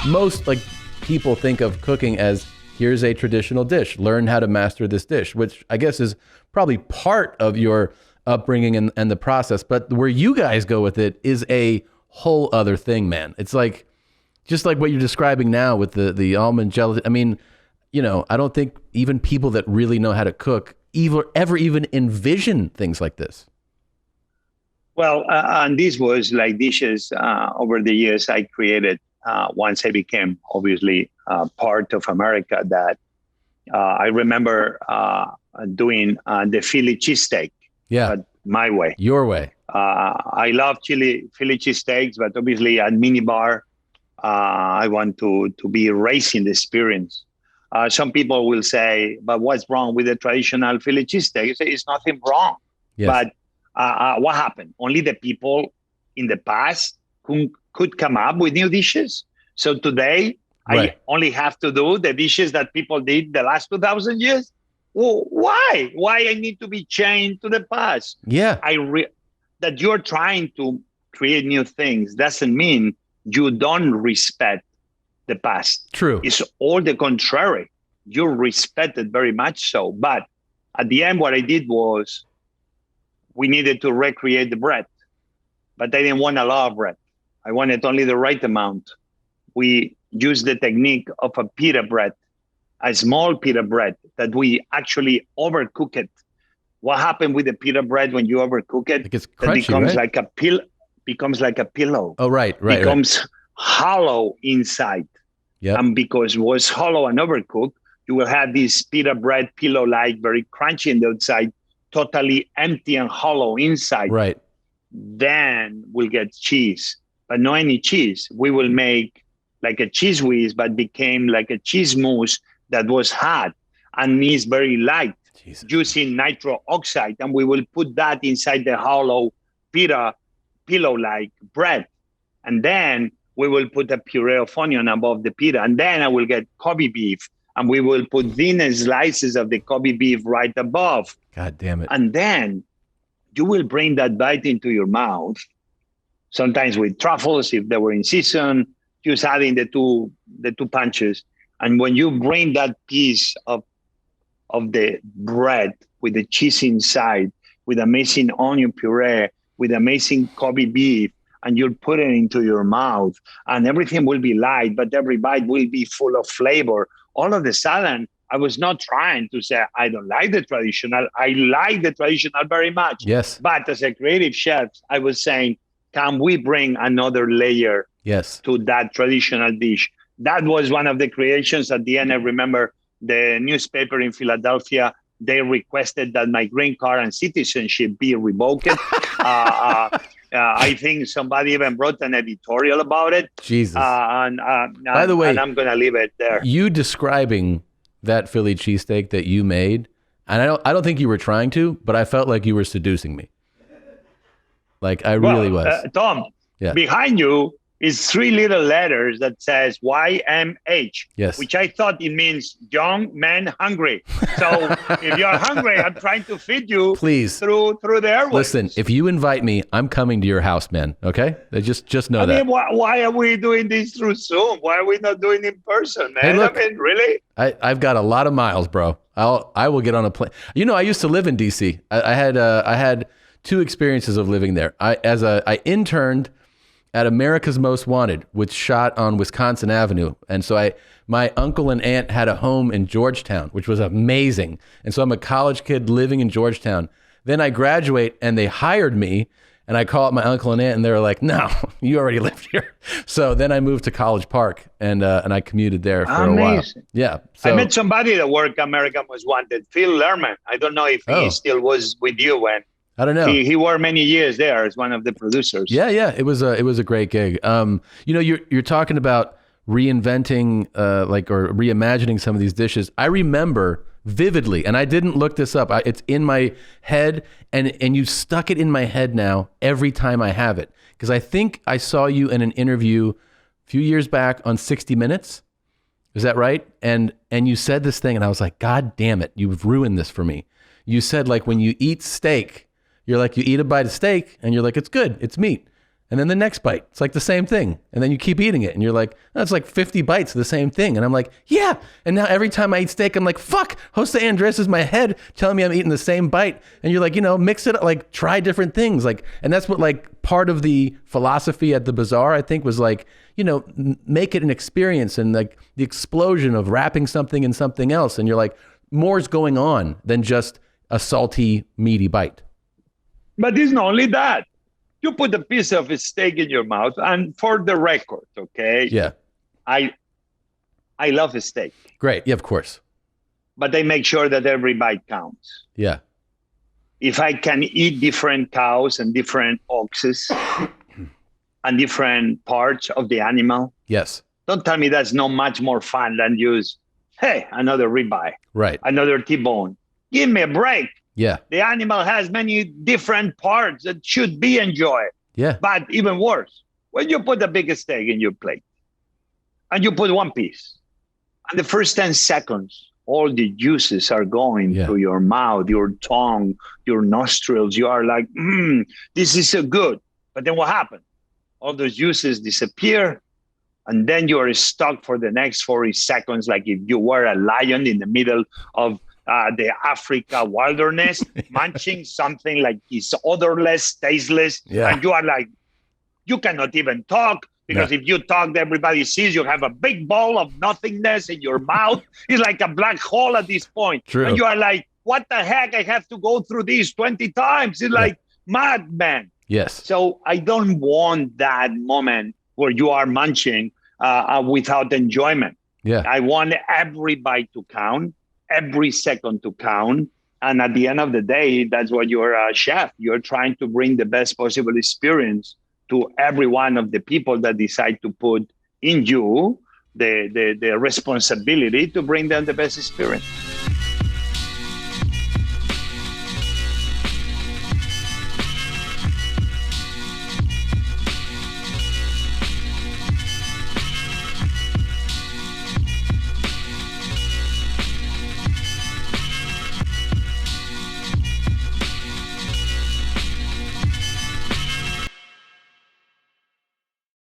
most like people think of cooking as here's a traditional dish, learn how to master this dish, which I guess is probably part of your upbringing and the process. But where you guys go with it is a whole other thing, man. It's like, just like what you're describing now with the almond gelatin. I mean, you know, I don't think even people that really know how to cook ever even envision things like this. Well, and this was like dishes over the years I created once I became obviously part of America that I remember doing the Philly cheesesteak. Yeah. My way. Your way. I love Philly cheesesteaks, but obviously at minibar, I want to be raising the experience. Some people will say, but what's wrong with the traditional Philly cheesesteak? It's nothing wrong. Yes. But what happened? Only the people in the past could come up with new dishes. So today, Right. I only have to do the dishes that people did the last 2,000 years. Well, why? Why I need to be chained to the past? Yeah. That you're trying to create new things doesn't mean you don't respect the past. True. It's all the contrary. You respect it very much so. But at the end, what I did was we needed to recreate the bread. But I didn't want a lot of bread. I wanted only the right amount. We used the technique of a pita bread, a small pita bread that we actually overcook it. What happened with the pita bread when you overcook it? It gets crunchy, it becomes right? becomes like a pillow. Oh, right. Becomes hollow inside. Yeah. And because it was hollow and overcooked, you will have this pita bread pillow-like, very crunchy on the outside, totally empty and hollow inside. Right. Then we'll get cheese, but not any cheese. We will make like a cheese whiz, but became like a cheese mousse that was hot and is very light. Jesus. Using nitro oxide, and we will put that inside the hollow pita pillow-like bread. And then we will put a puree of onion above the pita. And then I will get Kobe beef, and we will put thin slices of the Kobe beef right above. God damn it. And then you will bring that bite into your mouth, sometimes with truffles if they were in season, just adding the two punches. And when you bring that piece of the bread with the cheese inside, with amazing onion puree, with amazing Kobe beef, and you'll put it into your mouth, and everything will be light, but every bite will be full of flavor. All of a sudden, I was not trying to say, I don't like the traditional. I like the traditional very much. Yes. But as a creative chef, I was saying, can we bring another layer Yes. to that traditional dish? That was one of the creations. At the end, I remember the newspaper in Philadelphia, they requested that my green card and citizenship be revoked. I think somebody even wrote an editorial about it. Jesus. By the way, and I'm going to leave it there. You describing that Philly cheesesteak that you made, and I don't think you were trying to, but I felt like you were seducing me. Like I really was. Tom, Yeah. behind you is 3 little letters that says YMH, Yes. which I thought it means young man hungry. So if you're hungry, I'm trying to feed you Please. through the airwaves. Listen, if you invite me, I'm coming to your house, man. Okay? Just know that. I mean, why are we doing this through Zoom? Why are we not doing it in person, man? Hey, look. I mean, really? I've got a lot of miles, bro. I will get on a plane. You know, I used to live in DC. I had 2 experiences of living there. I interned at America's Most Wanted, which shot on Wisconsin Avenue. And so my uncle and aunt had a home in Georgetown, which was amazing. And so I'm a college kid living in Georgetown. Then I graduate and they hired me, and I call up my uncle and aunt and they were like, no, you already lived here. So then I moved to College Park and I commuted there for a while. Yeah. So, I met somebody that worked American Most Wanted, Phil Lerman. I don't know if he still was with you when. I don't know. He worked many years there as one of the producers. Yeah. It was a great gig. You know, you're talking about reinventing, or reimagining some of these dishes. I remember vividly, and I didn't look this up. It's in my head, and you stuck it in my head now every time I have it, because I think I saw you in an interview a few years back on 60 Minutes. Is that right? And you said this thing, and I was like, God damn it, you've ruined this for me. You said, like, when you eat steak, you're like, you eat a bite of steak and you're like, it's good, it's meat. And then the next bite, it's like the same thing. And then you keep eating it and you're like, that's like 50 bites of the same thing. And I'm like, yeah. And now every time I eat steak, I'm like, fuck, Jose Andres is my head telling me I'm eating the same bite. And you're like, mix it up, like try different things. Like, and that's what like part of the philosophy at the bazaar, I think, was like, make it an experience, and like the explosion of wrapping something in something else. And you're like, more's going on than just a salty, meaty bite. But it's not only that. You put a piece of steak in your mouth, and for the record, okay? Yeah. I love steak. Great. Yeah, of course. But I make sure that every bite counts. Yeah. If I can eat different cows and different oxes and different parts of the animal. Yes. Don't tell me that's not much more fun than use, hey, another ribeye. Right. Another T-bone. Give me a break. Yeah. The animal has many different parts that should be enjoyed. Yeah. But even worse, when you put a big steak in your plate and you put one piece, and the first 10 seconds, all the juices are going to your mouth, your tongue, your nostrils. You are like, this is so good. But then what happens? All those juices disappear, and then you are stuck for the next 40 seconds like if you were a lion in the middle of the Africa wilderness, munching something like it's odorless, tasteless, and you are like, you cannot even talk, because if you talk, everybody sees you have a big ball of nothingness in your mouth. It's like a black hole at this point. True. And you are like, what the heck? I have to go through this 20 times. It's like madman. Yes. So I don't want that moment where you are munching without enjoyment. Yeah. I want every bite to count, every second to count. And at the end of the day, that's what you're a chef. You're trying to bring the best possible experience to every one of the people that decide to put in you the responsibility to bring them the best experience.